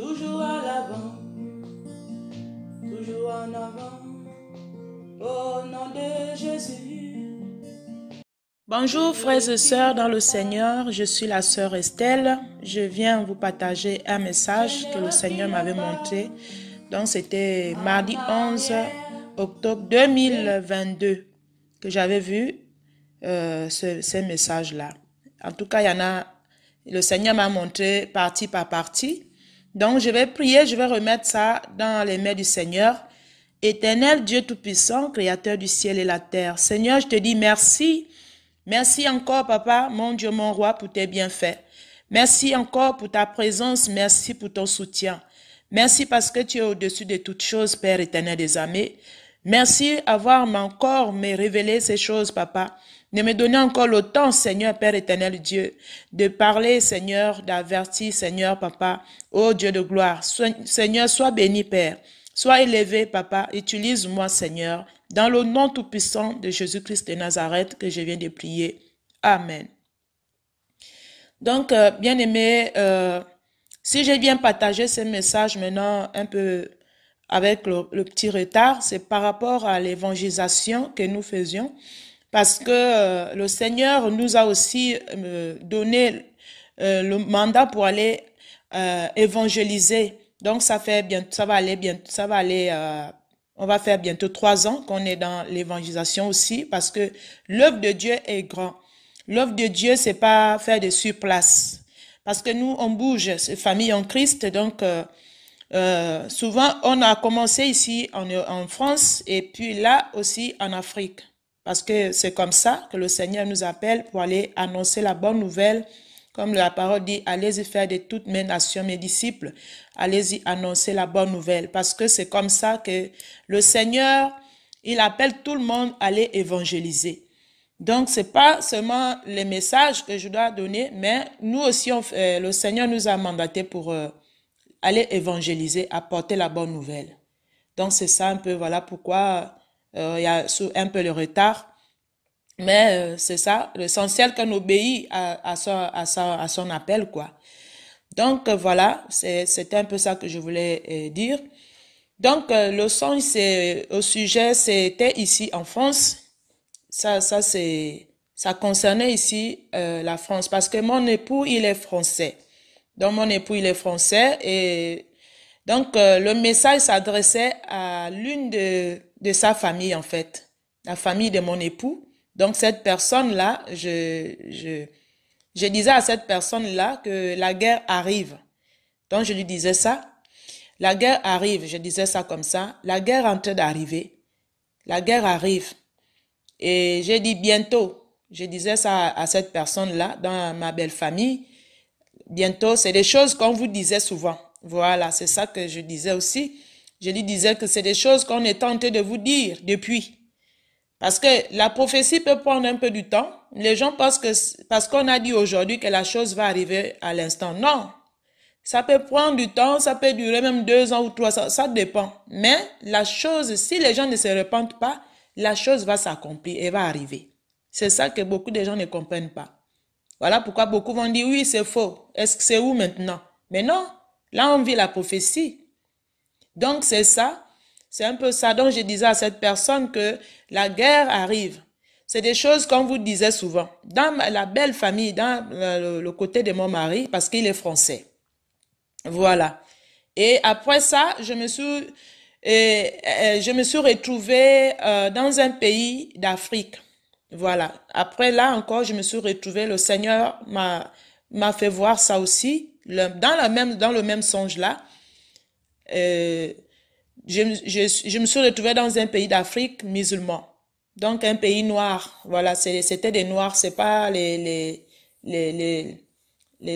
toujours à l'avant, toujours en avant, au nom de Jésus. Bonjour frères et sœurs dans le Seigneur, je suis la sœur Estelle. Je viens vous partager un message que le Seigneur m'avait montré. Donc c'était mardi 11 octobre 2022 que j'avais vu ces messages-là. En tout cas, il y en a, le Seigneur m'a montré partie par partie. Donc je vais prier, je vais remettre ça dans les mains du Seigneur. Éternel Dieu Tout-Puissant, Créateur du ciel et la terre. Seigneur, je te dis merci. Merci encore, Papa, mon Dieu, mon roi, pour tes bienfaits. Merci encore pour ta présence. Merci pour ton soutien. Merci parce que tu es au-dessus de toutes choses, Père éternel des armées. Merci d'avoir encore me révélé ces choses, Papa. De me donner encore le temps, Seigneur, Père éternel Dieu, de parler, Seigneur, d'avertir, Seigneur, Papa, ô Dieu de gloire. Seigneur, sois béni, Père. Sois élevé, Papa. Utilise-moi, Seigneur, dans le nom tout-puissant de Jésus-Christ de Nazareth que je viens de prier. Amen. Donc, bien-aimés, si j'ai bien partagé ce message maintenant un peu avec le petit retard, c'est par rapport à l'évangélisation que nous faisions, parce que le Seigneur nous a aussi donné le mandat pour aller évangéliser. Donc, ça va aller, on va faire bientôt 3 ans qu'on est dans l'évangélisation aussi, parce que l'œuvre de Dieu est grande. L'œuvre de Dieu, c'est pas faire de surplace. Parce que nous, on bouge, c'est famille en Christ, donc souvent, on a commencé ici en France et puis là aussi en Afrique. Parce que c'est comme ça que le Seigneur nous appelle pour aller annoncer la bonne nouvelle. Comme la parole dit, allez-y faire de toutes mes nations mes disciples. Allez-y annoncer la bonne nouvelle. Parce que c'est comme ça que le Seigneur, il appelle tout le monde à aller évangéliser. Donc, c'est pas seulement les messages que je dois donner, mais nous aussi, le Seigneur nous a mandatés pour aller évangéliser, apporter la bonne nouvelle. Donc, c'est ça un peu, voilà pourquoi il y a un peu le retard. Mais c'est ça, l'essentiel qu'on obéit à son appel, quoi. Donc, voilà, c'était un peu ça que je voulais dire. Donc, le son, au sujet, c'était ici en France. Ça concernait ici la France, parce que mon époux, il est français. Donc, mon époux, il est français et donc le message s'adressait à l'une de sa famille, en fait, la famille de mon époux. Donc, cette personne-là, je disais à cette personne-là que la guerre arrive. Donc, je lui disais ça. La guerre arrive, je disais ça comme ça. La guerre est en train d'arriver. La guerre arrive. Et j'ai dit bientôt. Je disais ça à cette personne-là, dans ma belle famille. Bientôt, c'est des choses qu'on vous disait souvent. Voilà, c'est ça que je disais aussi. Je lui disais que c'est des choses qu'on est tenté de vous dire depuis. Parce que la prophétie peut prendre un peu du temps. Les gens pensent que parce qu'on a dit aujourd'hui que la chose va arriver à l'instant. Non. Ça peut prendre du temps, ça peut durer même 2 ans ou 3 ans, ça dépend. Mais la chose, si les gens ne se repentent pas, la chose va s'accomplir et va arriver. C'est ça que beaucoup de gens ne comprennent pas. Voilà pourquoi beaucoup vont dire, oui, c'est faux. Est-ce que c'est où maintenant? Mais non, là on vit la prophétie. Donc c'est ça, c'est un peu ça. Donc je disais à cette personne que la guerre arrive. C'est des choses qu'on vous disait souvent. Dans la belle famille, dans le côté de mon mari, parce qu'il est français. Voilà. Et après ça, je me suis retrouvée dans un pays d'Afrique. Voilà. Après là encore, je me suis retrouvée, le Seigneur m'a fait voir ça aussi, dans le même songe là. Je me suis retrouvée dans un pays d'Afrique musulman. Donc un pays noir. Voilà, c'était des noirs, c'est pas les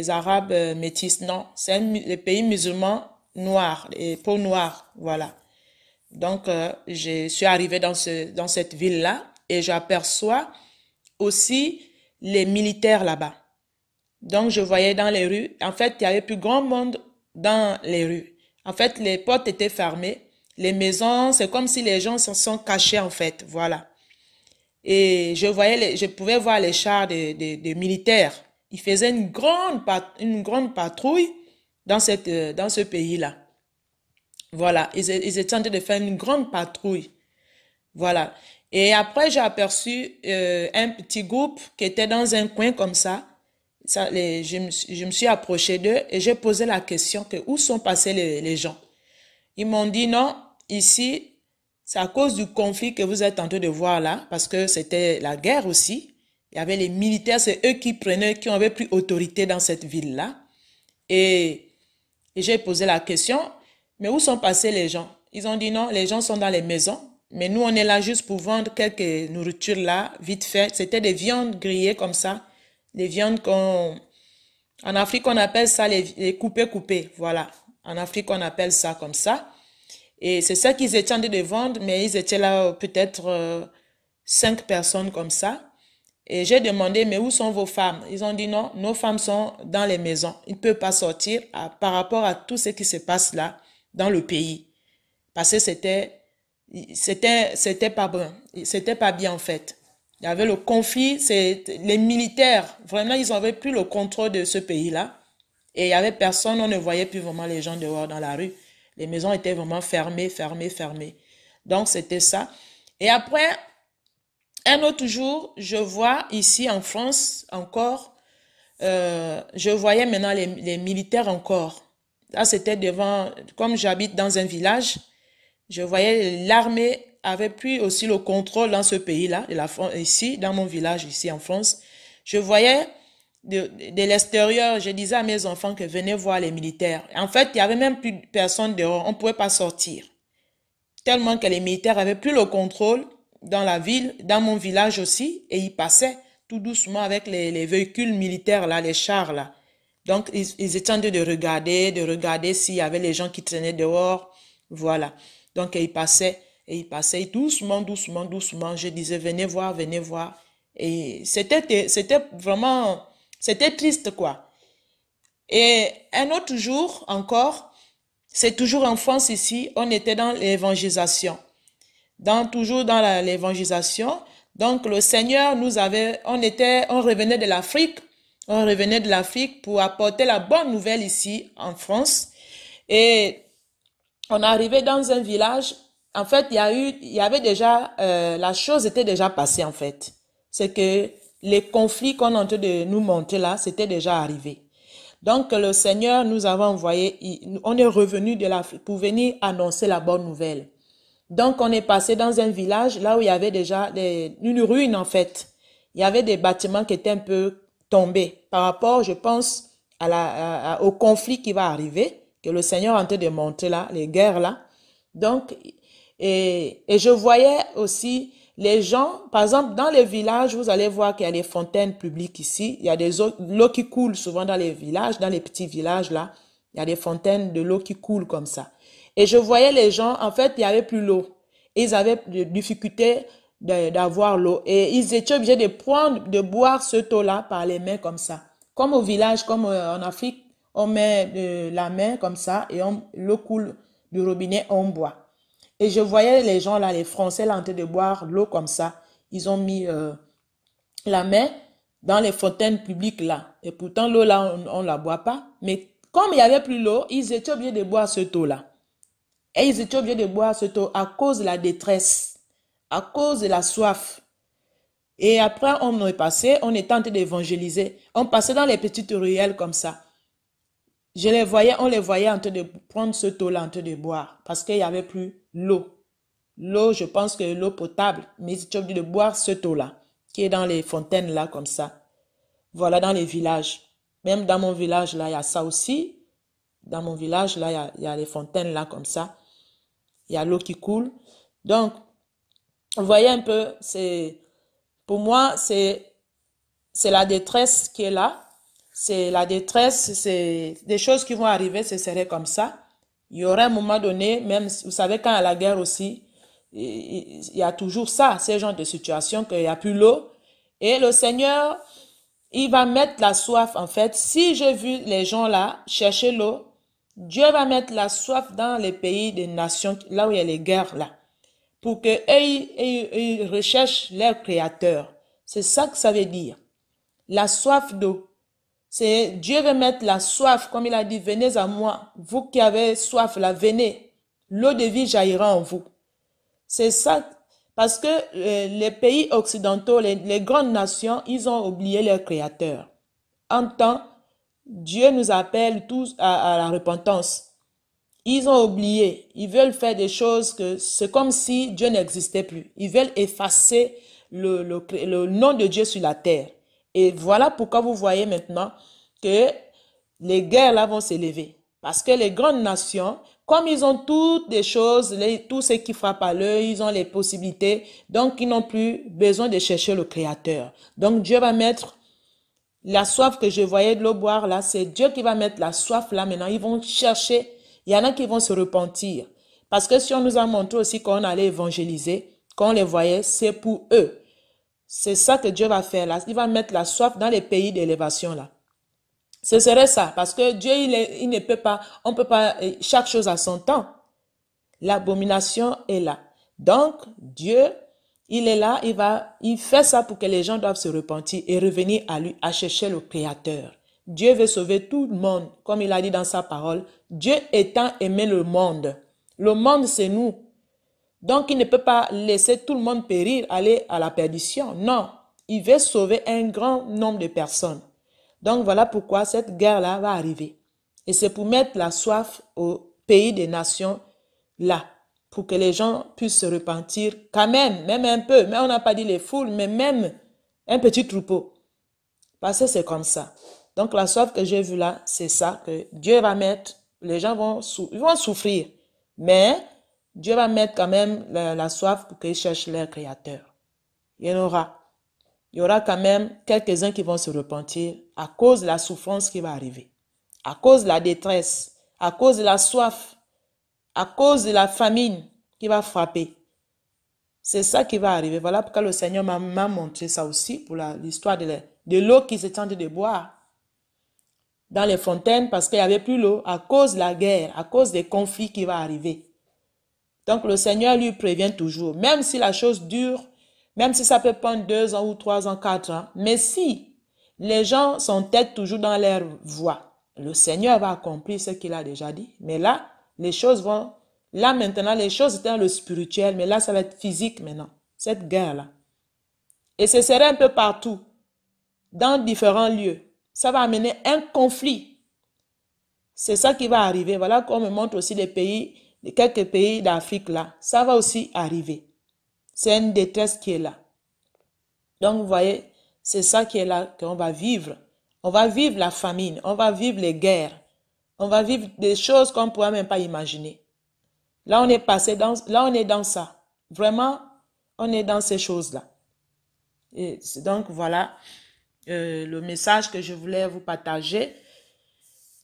Arabes métis, non. C'est le pays musulman noir, les peaux noires, voilà. Donc, je suis arrivée dans cette ville-là et j'aperçois aussi les militaires là-bas. Donc, je voyais dans les rues, en fait, il y avait plus grand monde dans les rues. En fait, les portes étaient fermées, les maisons, c'est comme si les gens se sont cachés, en fait, voilà. Et je pouvais voir les chars des militaires. Ils faisaient une grande patrouille, dans ce pays-là. Voilà, ils étaient en train de faire une grande patrouille. Voilà. Et après, j'ai aperçu un petit groupe qui était dans un coin comme ça. Je me suis approché d'eux et j'ai posé la question que où sont passés les gens. Ils m'ont dit non, ici, c'est à cause du conflit que vous êtes en train de voir là, parce que c'était la guerre aussi. Il y avait les militaires, c'est eux qui avaient plus autorité dans cette ville-là. Et j'ai posé la question, mais où sont passés les gens? Ils ont dit non, les gens sont dans les maisons. Mais nous, on est là juste pour vendre quelques nourritures là, vite fait. C'était des viandes grillées comme ça. Des viandes en Afrique, on appelle ça les coupés. Voilà. En Afrique, on appelle ça comme ça. Et c'est ça qu'ils étaient en train de vendre, mais ils étaient là peut-être 5 personnes comme ça. Et j'ai demandé, mais où sont vos femmes? Ils ont dit non, nos femmes sont dans les maisons. Ils ne peuvent pas sortir par rapport à tout ce qui se passe là, dans le pays. Parce que c'était pas bon. C'était pas bien en fait. Il y avait le conflit, les militaires, vraiment, ils n'avaient plus le contrôle de ce pays-là. Et il y avait personne, on ne voyait plus vraiment les gens dehors dans la rue. Les maisons étaient vraiment fermées. Donc, c'était ça. Et après, un autre jour, je vois ici en France encore, je voyais maintenant les militaires encore. Là, c'était devant, comme j'habite dans un village, je voyais l'armée avait pris aussi le contrôle dans ce pays-là, ici, dans mon village, ici en France. Je voyais de l'extérieur, je disais à mes enfants que venez voir les militaires. En fait, il n'y avait même plus personne dehors, on ne pouvait pas sortir. Tellement que les militaires avaient plus le contrôle dans la ville, dans mon village aussi, et ils passaient tout doucement avec les véhicules militaires là, les chars là. Donc, ils étaient en train de regarder s'il y avait les gens qui traînaient dehors, voilà. Donc, ils passaient doucement. Je disais, venez voir. Et c'était vraiment, c'était triste, quoi. Et un autre jour encore, c'est toujours en France ici, on était dans l'évangélisation. Toujours dans l'évangélisation. Donc, le Seigneur on revenait de l'Afrique pour apporter la bonne nouvelle ici en France. Et on arrivait dans un village. En fait, il y avait déjà, la chose était déjà passée, en fait. C'est que les conflits qu'on est en train de nous montrer là, c'était déjà arrivé. Donc, le Seigneur nous avait envoyé, on est revenu de l'Afrique pour venir annoncer la bonne nouvelle. Donc, on est passé dans un village, là où il y avait déjà une ruine, en fait. Il y avait des bâtiments qui étaient un peu tombés par rapport, je pense, au conflit qui va arriver, que le Seigneur est en train de montrer là, les guerres là. Donc, et je voyais aussi les gens, par exemple, dans les villages, vous allez voir qu'il y a des fontaines publiques ici. Il y a des l'eau qui coule souvent dans les villages, dans les petits villages là. Il y a des fontaines de l'eau qui coulent comme ça. Et je voyais les gens, en fait, il n'y avait plus l'eau. Ils avaient des difficultés d'avoir l'eau. Et ils étaient obligés de boire cette eau-là par les mains comme ça. Comme au village, comme en Afrique, on met la main comme ça et l'eau coule du robinet, on boit. Et je voyais les gens là, les Français là, en train de boire l'eau comme ça. Ils ont mis la main dans les fontaines publiques là. Et pourtant, l'eau là, on ne la boit pas. Mais comme il n'y avait plus l'eau, ils étaient obligés de boire cette eau-là. Et ils étaient obligés de boire cette eau à cause de la détresse, à cause de la soif. Et après, on est passé, on est en train d'évangéliser. On passait dans les petites ruelles comme ça. On les voyait en train de prendre cette eau-là, en train de boire, parce qu'il n'y avait plus l'eau. L'eau, je pense que l'eau potable, mais ils étaient obligés de boire cette eau-là, qui est dans les fontaines là, comme ça. Voilà, dans les villages. Même dans mon village, là, il y a ça aussi. Dans mon village, là, il y a les fontaines là, comme ça. Il y a l'eau qui coule. Donc, vous voyez un peu, pour moi, c'est la détresse qui est là. C'est la détresse, c'est des choses qui vont arriver, ce serait comme ça. Il y aura un moment donné, même, vous savez, quand il y a la guerre aussi, il y a toujours ça, ces genres de situations, qu'il n'y a plus l'eau. Et le Seigneur, il va mettre la soif, en fait. Si j'ai vu les gens là chercher l'eau, Dieu va mettre la soif dans les pays des nations, là où il y a les guerres, là, pour qu'eux, ils recherchent leur Créateur. C'est ça que ça veut dire. La soif d'eau. Dieu veut mettre la soif, comme il a dit, venez à moi, vous qui avez soif, là, venez. L'eau de vie jaillira en vous. C'est ça, parce que les pays occidentaux, les grandes nations, ils ont oublié leur créateur. En temps, Dieu nous appelle tous à la repentance. Ils ont oublié, ils veulent faire des choses que c'est comme si Dieu n'existait plus. Ils veulent effacer le nom de Dieu sur la terre. Et voilà pourquoi vous voyez maintenant que les guerres là vont s'élever. Parce que les grandes nations, comme ils ont toutes des choses, tout ce qui frappe à l'œil, ils ont les possibilités, donc ils n'ont plus besoin de chercher le Créateur. Donc Dieu va mettre la soif que je voyais de l'eau boire là, c'est Dieu qui va mettre la soif là maintenant. Ils vont chercher, il y en a qui vont se repentir. Parce que si on nous a montré aussi qu'on allait évangéliser, qu'on les voyait, c'est pour eux. C'est ça que Dieu va faire là. Il va mettre la soif dans les pays d'élévation là. Ce serait ça. Parce que Dieu, il ne peut pas, on ne peut pas, chaque chose à son temps. L'abomination est là. Donc, Dieu, il est là, il fait ça pour que les gens doivent se repentir et revenir à lui, à chercher le Créateur. Dieu veut sauver tout le monde, comme il a dit dans sa parole. Dieu étant aimé le monde. Le monde, c'est nous. Donc, il ne peut pas laisser tout le monde périr, aller à la perdition. Non, il veut sauver un grand nombre de personnes. Donc, voilà pourquoi cette guerre-là va arriver. Et c'est pour mettre la soif au pays des nations là, pour que les gens puissent se repentir quand même un peu. Mais on n'a pas dit les foules, mais même un petit troupeau. Parce que c'est comme ça. Donc, la soif que j'ai vue là, c'est ça que Dieu va mettre. Les gens vont souffrir. Mais Dieu va mettre quand même la soif pour qu'ils cherchent leur Créateur. Il y aura quand même quelques-uns qui vont se repentir à cause de la souffrance qui va arriver, à cause de la détresse, à cause de la soif, à cause de la famine qui va frapper. C'est ça qui va arriver. Voilà pourquoi le Seigneur m'a montré ça aussi pour l'histoire de l'eau qui s'est tendue de boire dans les fontaines parce qu'il n'y avait plus l'eau à cause de la guerre, à cause des conflits qui vont arriver. Donc le Seigneur lui prévient toujours, même si la chose dure, même si ça peut prendre 2 ans ou 3 ans, 4 ans, mais si les gens s'entêtent toujours dans leur voie, le Seigneur va accomplir ce qu'il a déjà dit. Mais là, les choses vont, là maintenant, les choses étaient dans le spirituel, mais là, ça va être physique maintenant, cette guerre-là. Et ce serait un peu partout, dans différents lieux. Ça va amener un conflit. C'est ça qui va arriver. Voilà qu'on me montre aussi les pays, quelques pays d'Afrique là. Ça va aussi arriver. C'est une détresse qui est là. Donc, vous voyez, c'est ça qui est là qu'on va vivre. On va vivre la famine, on va vivre les guerres, on va vivre des choses qu'on ne pourra même pas imaginer. Là, on est passé là, on est dans ça. Vraiment, on est dans ces choses-là. Et donc, voilà le message que je voulais vous partager.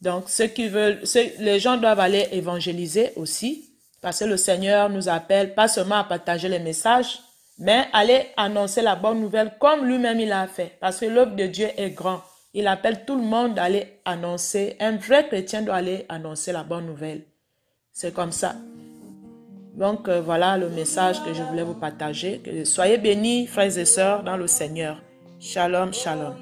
Donc, ceux qui veulent, les gens doivent aller évangéliser aussi, parce que le Seigneur nous appelle pas seulement à partager les messages, mais aller annoncer la bonne nouvelle comme lui-même il a fait. Parce que l'œuvre de Dieu est grand. Il appelle tout le monde à aller annoncer. Un vrai chrétien doit aller annoncer la bonne nouvelle. C'est comme ça. Donc, voilà le message que je voulais vous partager. Soyez bénis, frères et sœurs, dans le Seigneur. Shalom, shalom.